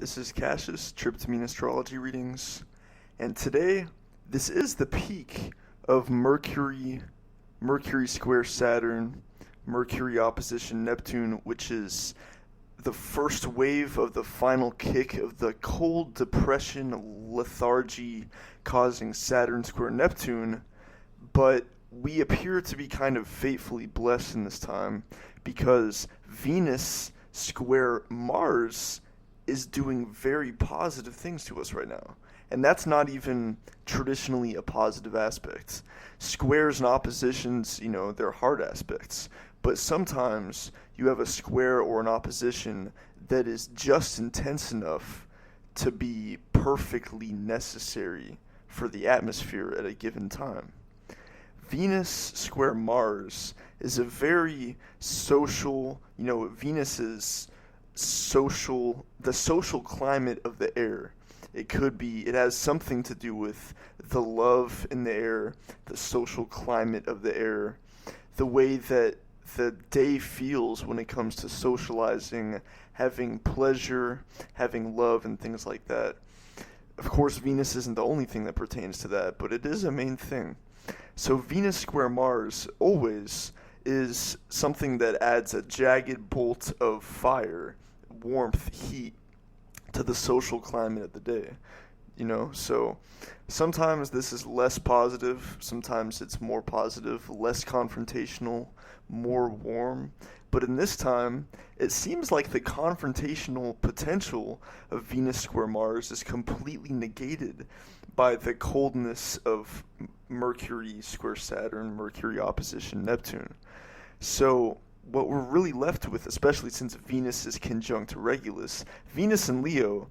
This is Cassius, Trip to Mean Astrology Readings, and today, this is the peak of Mercury square Saturn, Mercury opposition Neptune, which is the first wave of the final kick of the cold depression lethargy causing Saturn square Neptune, but we appear to be kind of fatefully blessed in this time because Venus square Mars is doing very positive things to us right now. And that's not even traditionally a positive aspect. Squares and oppositions, they're hard aspects. But sometimes you have a square or an opposition that is just intense enough to be perfectly necessary for the atmosphere at a given time. Venus square Mars is a very social, Venus is the social climate of the air. It has something to do with the love in the air, the social climate of the air, the way that the day feels when it comes to socializing, having pleasure, having love, and things like that. Of course, Venus isn't the only thing that pertains to that, but it is a main thing. So Venus square Mars always is something that adds a jagged bolt of fire, warmth, heat to the social climate of the day. So sometimes this is less positive, sometimes it's more positive, less confrontational, more warm. But in this time, it seems like the confrontational potential of Venus square Mars is completely negated by the coldness of Mercury square Saturn, Mercury opposition Neptune. So what we're really left with, especially since Venus is conjunct Regulus, Venus in Leo,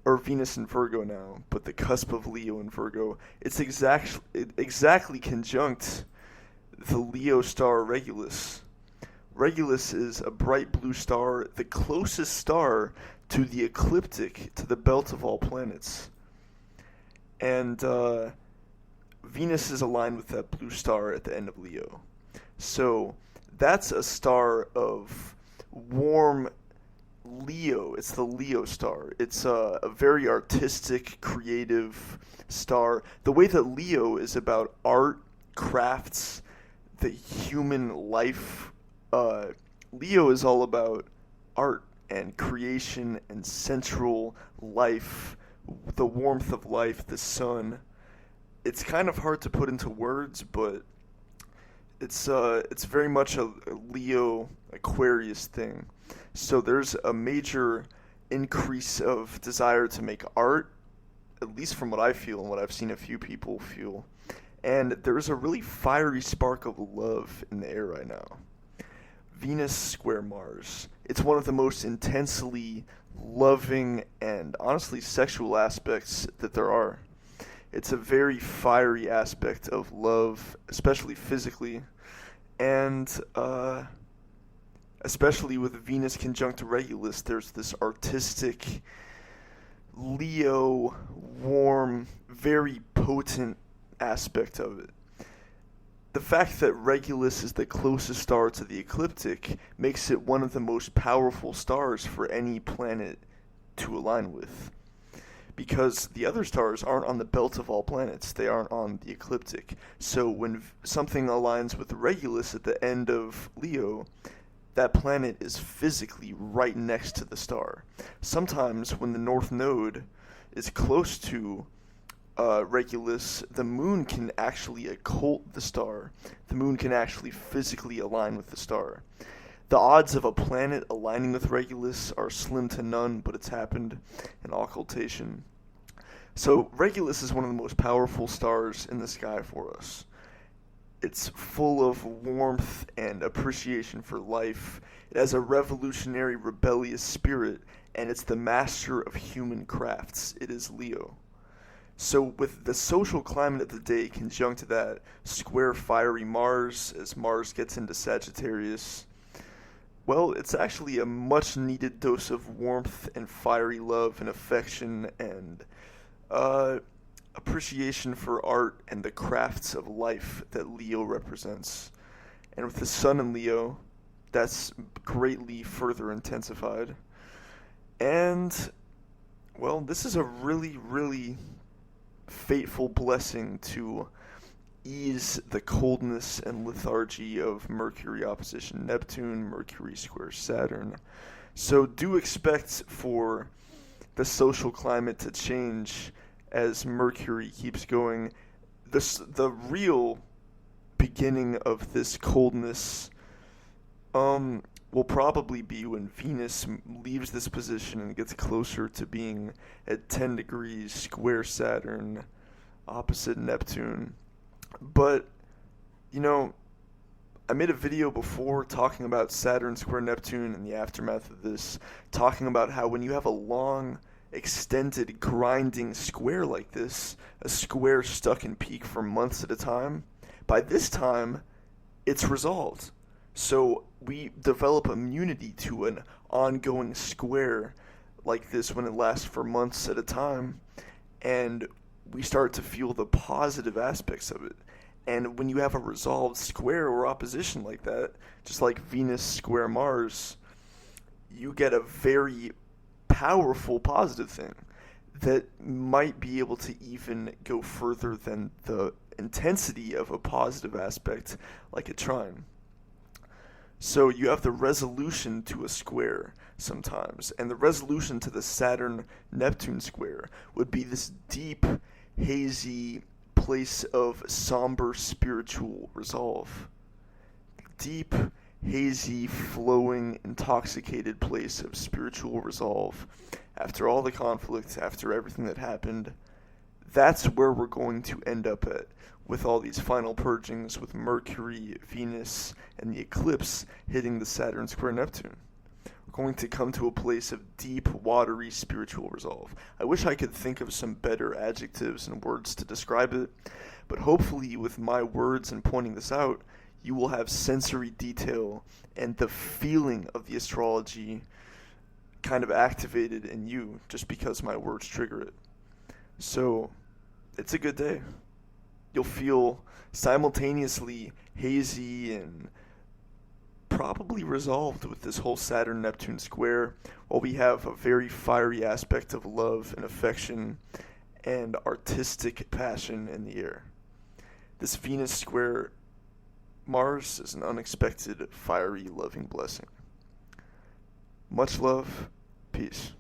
or Venus in Virgo now, but the cusp of Leo and Virgo, it's exactly conjunct the Leo star Regulus. Regulus is a bright blue star, the closest star to the ecliptic, to the belt of all planets. And Venus is aligned with that blue star at the end of Leo. So that's a star of warm Leo. It's the Leo star. It's a very artistic, creative star. The way that Leo is about art, crafts, the human life. Leo is all about art and creation and central life, the warmth of life, the sun. It's kind of hard to put into words, but it's very much a Leo Aquarius thing. So there's a major increase of desire to make art, at least from what I feel and what I've seen a few people feel. And there's a really fiery spark of love in the air right now. Venus square Mars. It's one of the most intensely loving and honestly sexual aspects that there are. It's a very fiery aspect of love, especially physically, and especially with Venus conjunct Regulus, there's this artistic, Leo, warm, very potent aspect of it. The fact that Regulus is the closest star to the ecliptic makes it one of the most powerful stars for any planet to align with. Because the other stars aren't on the belt of all planets, they aren't on the ecliptic. So when something aligns with Regulus at the end of Leo, that planet is physically right next to the star. Sometimes when the North Node is close to Regulus, the moon can actually occult the star. The moon can actually physically align with the star. The odds of a planet aligning with Regulus are slim to none, but it's happened in occultation. So Regulus is one of the most powerful stars in the sky for us. It's full of warmth and appreciation for life. It has a revolutionary, rebellious spirit, and it's the master of human crafts. It is Leo. So with the social climate of the day conjunct to that square fiery Mars, as Mars gets into Sagittarius, well, it's actually a much needed dose of warmth and fiery love and affection and appreciation for art and the crafts of life that Leo represents. And with the sun in Leo, that's greatly further intensified. And Well, this is a really, really fateful blessing to ease the coldness and lethargy of Mercury opposition Neptune, Mercury square Saturn. So do expect for the social climate to change as Mercury keeps going. The real beginning of this coldness will probably be when Venus leaves this position and gets closer to being at 10 degrees square Saturn opposite Neptune. But, you know, I made a video before talking about Saturn square Neptune and the aftermath of this, talking about how when you have a long, extended, grinding square like this, a square stuck in peak for months at a time, by this time, it's resolved. So we develop immunity to an ongoing square like this when it lasts for months at a time, and we start to feel the positive aspects of it. And when you have a resolved square or opposition like that, just like Venus square Mars, you get a very powerful positive thing that might be able to even go further than the intensity of a positive aspect like a trine. So you have the resolution to a square sometimes, and the resolution to the Saturn-Neptune square would be this deep, hazy place of somber spiritual resolve. Deep, hazy, flowing, intoxicated place of spiritual resolve. After all the conflict, after everything that happened, that's where we're going to end up at with all these final purgings with Mercury, Venus, and the eclipse hitting the Saturn square Neptune. We're going to come to a place of deep, watery spiritual resolve. I wish I could think of some better adjectives and words to describe it, but hopefully with my words and pointing this out, you will have sensory detail and the feeling of the astrology kind of activated in you just because my words trigger it. So, it's a good day. You'll feel simultaneously hazy and probably resolved with this whole Saturn-Neptune square, while we have a very fiery aspect of love and affection and artistic passion in the air. This Venus square Mars is an unexpected, fiery, loving blessing. Much love. Peace.